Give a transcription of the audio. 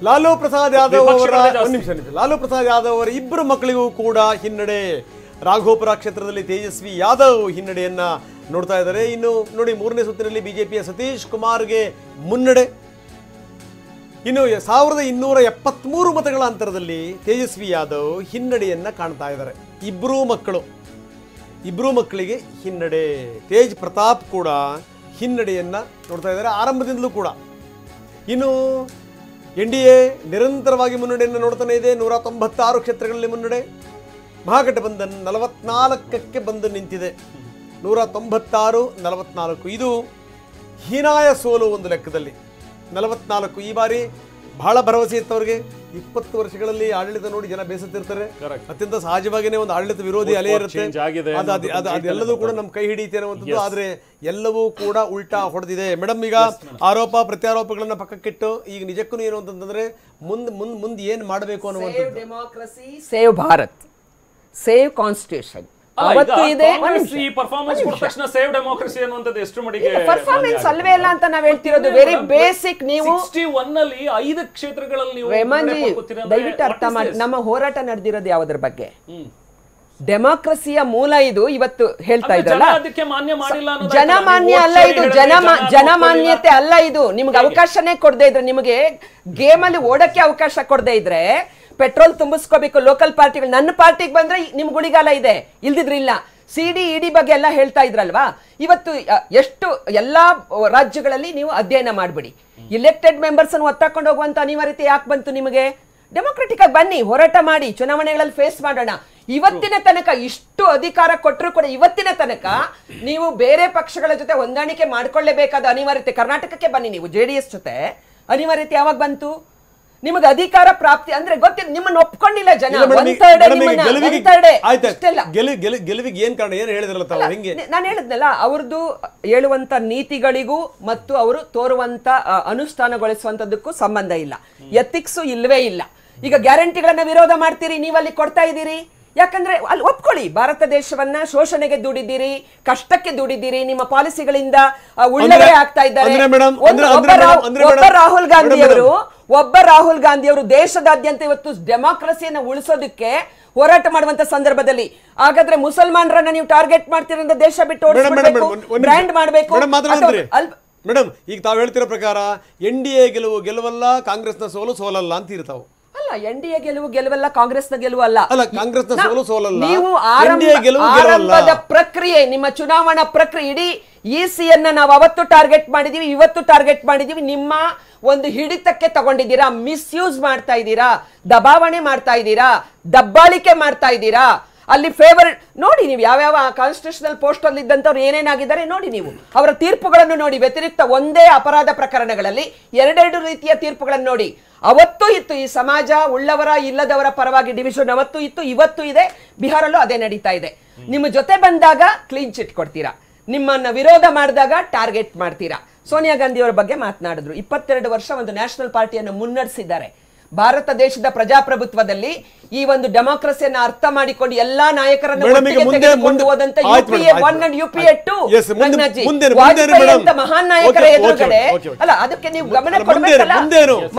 ಲಾಲೂ ಪ್ರಸಾದ್ ಯಾದವ್ ಅವರ ಲಾಲೂ ಪ್ರಸಾದ್ ಯಾದವ್ ಅವರ ಇಬ್ಬರು ಮಕ್ಕಳಿಗೂ ಕೂಡ ಹಿನ್ನಡೆ. ರಾಘೋಪುರ ಕ್ಷೇತ್ರದಲ್ಲಿ ತೇಜಸ್ವಿ ಯಾದವ್ ಹಿನ್ನಡೆಯನ್ನ ನೋಡ್ತಾ ಇದ್ದಾರೆ. ಇನ್ನು ನೋಡಿ, ಮೂರನೇ ಸುತ್ತಿನಲ್ಲಿ ಬಿಜೆಪಿಯ ಸತೀಶ್ ಕುಮಾರ್ಗೆ ಮುನ್ನಡೆ. ಇನ್ನು 1273 ಮತಗಳ ಅಂತರದಲ್ಲಿ ತೇಜಸ್ವಿ ಯಾದವ್ ಹಿನ್ನಡೆಯನ್ನ ಕಾಣ್ತಾ ಇದ್ದಾರೆ. ಇಬ್ಬರು ಮಕ್ಕಳಿಗೆ ಹಿನ್ನಡೆ. ತೇಜ್ ಪ್ರತಾಪ್ ಕೂಡ ಹಿನ್ನಡೆಯನ್ನ ನೋಡ್ತಾ ಇದ್ದಾರೆ ಆರಂಭದಿಂದಲೂ ಕೂಡ. ಇನ್ನು ಎನ್ಡಿಎ ನಿರಂತರವಾಗಿ ಮುನ್ನಡೆಯನ್ನು ನೋಡ್ತಾನೆ ಇದೆ. 196 ಕ್ಷೇತ್ರಗಳಲ್ಲಿ ಮುನ್ನಡೆ. ಮಹಾಗಠಬಂಧನ್ 44ಕ್ಕೆ ಬಂದು ನಿಂತಿದೆ. 196-44. ಇದು ಹೀನಾಯ ಸೋಲು ಒಂದು ಲೆಕ್ಕದಲ್ಲಿ. 44 ಈ ಬಾರಿ ಬಹಳ ಭರವಸೆ ಇತ್ತು ಅವರಿಗೆ. 20 ವರ್ಷಗಳಲ್ಲಿ ಆಡಳಿತ ನೋಡಿ ಜನ ಬೇಸತ್ತಿರ್ತಾರೆ. ಅತ್ಯಂತ ಸಹಜವಾಗಿಯೇ ಒಂದು ಆಡಳಿತ ವಿರೋಧಿ ಅಲೆ ಇರುತ್ತೆ. ಅದೆಲ್ಲದೂ ಕೂಡ ನಮ್ಮ ಕೈ ಹಿಡಿಯುತ್ತೆ ಅನ್ನುವಂಥದ್ದು. ಆದ್ರೆ ಎಲ್ಲವೂ ಕೂಡ ಉಲ್ಟಾ ಹೊಡೆದಿದೆ. ಮೇಡಮ್, ಈಗ ಆರೋಪ ಪ್ರತ್ಯಾರೋಪಗಳನ್ನ ಪಕ್ಕಕ್ಕಿಟ್ಟು ಈಗ ನಿಜಕ್ಕೂ ಏನು ಅಂತಂದ್ರೆ ಮುಂದೆ ಏನ್ ಮಾಡಬೇಕು ಅನ್ನುವಂಥದ್ದು. Democracy, save Bharat, save constitution performance ಅಲ್ವೇ ಇಲ್ಲ ಅಂತ ನಾವ್ ಹೇಳ್ತಿರೋದು. Very basic. ನೀವು 5 ಕ್ಷೇತ್ರಗಳಲ್ಲಿ ದಯವಿಟ್ಟು ಅರ್ಥ ಮಾಡಿ, ನಮ್ಮ ಹೋರಾಟ ನಡೆದಿರೋದು ಯಾವುದ್ರ ಬಗ್ಗೆ? ಡೆಮಾಕ್ರಸಿಯ ಮೂಲ ಇದು. ಇವತ್ತು ಹೇಳ್ತಾ ಇದ್ರಲ್ಲ, ಜನಮಾನ್ಯ ಅಲ್ಲ ಇದು, ಜನಮಾನ್ಯತೆ ಅಲ್ಲ ಇದು. ನಿಮ್ಗೆ ಅವಕಾಶನೇ ಕೊಡದೇ ಇದ್ರೆ, ನಿಮಗೆ ಗೇಮ್ ಅಲ್ಲಿ ಓಡಕ್ಕೆ ಅವಕಾಶ ಕೊಡದೇ ಇದ್ರೆ ಪೆಟ್ರೋಲ್ ತುಂಬಿಸ್ಕೋಬೇಕು ಲೋಕಲ್ ಪಾರ್ಟಿಗಳು. ನನ್ನ ಪಾರ್ಟಿಗೆ ಬಂದ್ರೆ ನಿಮ್ಗೆ ಗುಳಿಗಾಲ ಇದೆ, ಇಲ್ದಿದ್ರೆ ಇಲ್ಲ. ಸಿಡಿ ಬಗ್ಗೆ ಎಲ್ಲ ಹೇಳ್ತಾ ಇದ್ರಲ್ವಾ. ಇವತ್ತು ಎಷ್ಟು ಎಲ್ಲಾ ರಾಜ್ಯಗಳಲ್ಲಿ ನೀವು ಅಧ್ಯಯನ ಮಾಡ್ಬಿಡಿ. ಇಲೆಕ್ಟೆಡ್ ಮೆಂಬರ್ಸ್ ಅನ್ನು ಒತ್ತಾಕೊಂಡು ಹೋಗುವಂತ ಅನಿವಾರ್ಯತೆ ಯಾಕೆ ಬಂತು ನಿಮಗೆ? ಡೆಮೊಕ್ರೆಟಿಕ್ ಆಗಿ ಬನ್ನಿ, ಹೋರಾಟ ಮಾಡಿ, ಚುನಾವಣೆಗಳಲ್ಲಿ ಫೇಸ್ ಮಾಡೋಣ. ಇವತ್ತಿನ ತನಕ ಇಷ್ಟು ಅಧಿಕಾರ ಕೊಟ್ಟರು ಕೂಡ ಇವತ್ತಿನ ತನಕ ನೀವು ಬೇರೆ ಪಕ್ಷಗಳ ಜೊತೆ ಹೊಂದಾಣಿಕೆ ಮಾಡ್ಕೊಳ್ಳೇಬೇಕಾದ ಅನಿವಾರ್ಯತೆ. ಕರ್ನಾಟಕಕ್ಕೆ ಬನ್ನಿ, ನೀವು JDS ಜೊತೆ ಅನಿವಾರ್ಯತೆ ಯಾವಾಗ ಬಂತು? ನಿಮಗೆ ಅಧಿಕಾರ ಪ್ರಾಪ್ತಿ ಅಂದ್ರೆ ಗೊತ್ತಿಲ್ಲ, ನಿಮ್ಮನ್ನು ಒಪ್ಕೊಂಡಿಲ್ಲ ಜನ. ಗೆಲುವಿಗೆ ಏನ್ ಕಾರಣ, ಏನ್ ಹೇಳಿದ್ರಲ್ಲ ತಾವು? ಹೆಂಗೆ ನಾನು ಹೇಳಿದ್ನಲ್ಲ, ಅವ್ರದ್ದು ಹೇಳುವಂತ ನೀತಿಗಳಿಗೂ ಮತ್ತು ಅವರು ತೋರುವಂತ ಅನುಷ್ಠಾನಗೊಳಿಸುವಂತದಕ್ಕೂ ಸಂಬಂಧ ಇಲ್ಲ. ಎಥಿಕ್ಸು ಇಲ್ವೇ ಇಲ್ಲ. ಈಗ ಗ್ಯಾರಂಟಿಗಳನ್ನ ವಿರೋಧ ಮಾಡ್ತೀರಿ, ನೀವಲ್ಲಿ ಕೊಡ್ತಾ ಇದ್ದೀರಿ. ಯಾಕಂದ್ರೆ ಅಲ್ಲಿ ಒಪ್ಕೊಳ್ಳಿ, ಭಾರತ ದೇಶವನ್ನ ಶೋಷಣೆಗೆ ದುಡಿದ್ದೀರಿ, ಕಷ್ಟಕ್ಕೆ ದುಡಿದ್ದೀರಿ, ನಿಮ್ಮ ಪಾಲಿಸಿಗಳಿಂದ ಉಳ್ಳವೇ ಆಗ್ತಾ ಇದ್ದಾರೆ. ಒಬ್ಬ ರಾಹುಲ್ ಗಾಂಧಿ ಅವರು ದೇಶದಾದ್ಯಂತ ಇವತ್ತು ಡೆಮಾಕ್ರಸಿಯನ್ನು ಉಳಿಸೋದಕ್ಕೆ ಹೋರಾಟ ಮಾಡುವಂತ ಸಂದರ್ಭದಲ್ಲಿ, ಹಾಗಾದ್ರೆ ಮುಸಲ್ಮಾನರನ್ನ ನೀವು ಟಾರ್ಗೆಟ್ ಮಾಡ್ತೀರಂದ್ರೆ ದೇಶ ಬಿಟ್ಟು ಬ್ರ್ಯಾಂಡ್ ಮಾಡಬೇಕು. ಮೇಡಮ್, ಈಗ ತಾವು ಹೇಳ್ತಿರೋ ಪ್ರಕಾರ NDA ಗೆಲುವಲ್ಲ, ಕಾಂಗ್ರೆಸ್ನ ಸೋಲಲ್ಲ ಅಂತ ಇರ್ತಾವ. ಅಲ್ಲ, NDA ಗೆಲುವಲ್ಲ, ಕಾಂಗ್ರೆಸ್ನ ಗೆಲುವಲ್ಲ. ಕಾಂಗ್ರೆಸ್ನ ಸೋಲಲ್ಲ. ನೀವು ಆರಂಭದ ಪ್ರಕ್ರಿಯೆ, ನಿಮ್ಮ ಚುನಾವಣಾ ಪ್ರಕ್ರಿಯೆ, ಇಡೀ ECಯನ್ನ ನಾವು ಅವತ್ತು ಟಾರ್ಗೆಟ್ ಮಾಡಿದೀವಿ, ಇವತ್ತು ಟಾರ್ಗೆಟ್ ಮಾಡಿದೀವಿ. ನಿಮ್ಮ ಒಂದು ಹಿಡಿತಕ್ಕೆ ತಗೊಂಡಿದ್ದೀರಾ, ಮಿಸ್ಯೂಸ್ ಮಾಡ್ತಾ ಇದ್ದೀರಾ, ದಬಾವಣೆ ಮಾಡ್ತಾ ಇದ್ದೀರಾ, ದಬ್ಬಾಳಿಕೆ ಮಾಡ್ತಾ ಇದ್ದೀರಾ. ಅಲ್ಲಿ ಫೇವರ್ ನೋಡಿ, ನೀವು ಯಾವ್ಯಾವ ಕಾನ್ಸ್ಟಿಟ್ಯೂಷನಲ್ ಪೋಸ್ಟ್ ಅಲ್ಲಿ ಇದ್ದಂಥವ್ರು ಏನೇನಾಗಿದ್ದಾರೆ ನೋಡಿ, ನೀವು ಅವರ ತೀರ್ಪುಗಳನ್ನು ನೋಡಿ. ವ್ಯತಿರಿಕ್ತ ಒಂದೇ ಅಪರಾಧ ಪ್ರಕರಣಗಳಲ್ಲಿ ಎರಡೆರಡು ರೀತಿಯ ತೀರ್ಪುಗಳನ್ನು ನೋಡಿ. ಅವತ್ತೂ ಇತ್ತು ಈ ಸಮಾಜ ಉಳ್ಳವರ ಇಲ್ಲದವರ ಪರವಾಗಿ ಡಿವಿಷನ್, ಅವತ್ತು ಇತ್ತು, ಇವತ್ತು ಇದೆ. ಬಿಹಾರಲ್ಲೂ ಅದೇ ನಡೀತಾ ಇದೆ. ನಿಮ್ಮ ಜೊತೆ ಬಂದಾಗ ಕ್ಲೀನ್ ಚಿಟ್ ಕೊಡ್ತೀರಾ, ನಿಮ್ಮನ್ನ ವಿರೋಧ ಮಾಡಿದಾಗ ಟಾರ್ಗೆಟ್ ಮಾಡ್ತೀರಾ. ಸೋನಿಯಾ ಗಾಂಧಿ ಅವರ ಬಗ್ಗೆ ಮಾತನಾಡಿದ್ರು. 22 ವರ್ಷ ಒಂದು ನ್ಯಾಷನಲ್ ಪಾರ್ಟಿಯನ್ನು ಮುನ್ನಡೆಸಿದ್ದಾರೆ. ಭಾರತ ದೇಶದ ಪ್ರಜಾಪ್ರಭುತ್ವದಲ್ಲಿ ಈ ಒಂದು ಡೆಮಾಕ್ರಸಿಯನ್ನು ಅರ್ಥ ಮಾಡಿಕೊಂಡು ಎಲ್ಲಾ ನಾಯಕರನ್ನು ತೆಗೆದುಕೊಂಡು ಹೋದಂತ UPA 1 and UPA 2 ವಾಜಪೇಯಿ ಅಂತ ಮಹಾನ್ ನಾಯಕರ ಎದುರುಗಡೆ ಅಲ್ಲ, ಅದಕ್ಕೆ ನೀವು ಗಮನ ಕೊಡಬೇಕಲ್ಲ.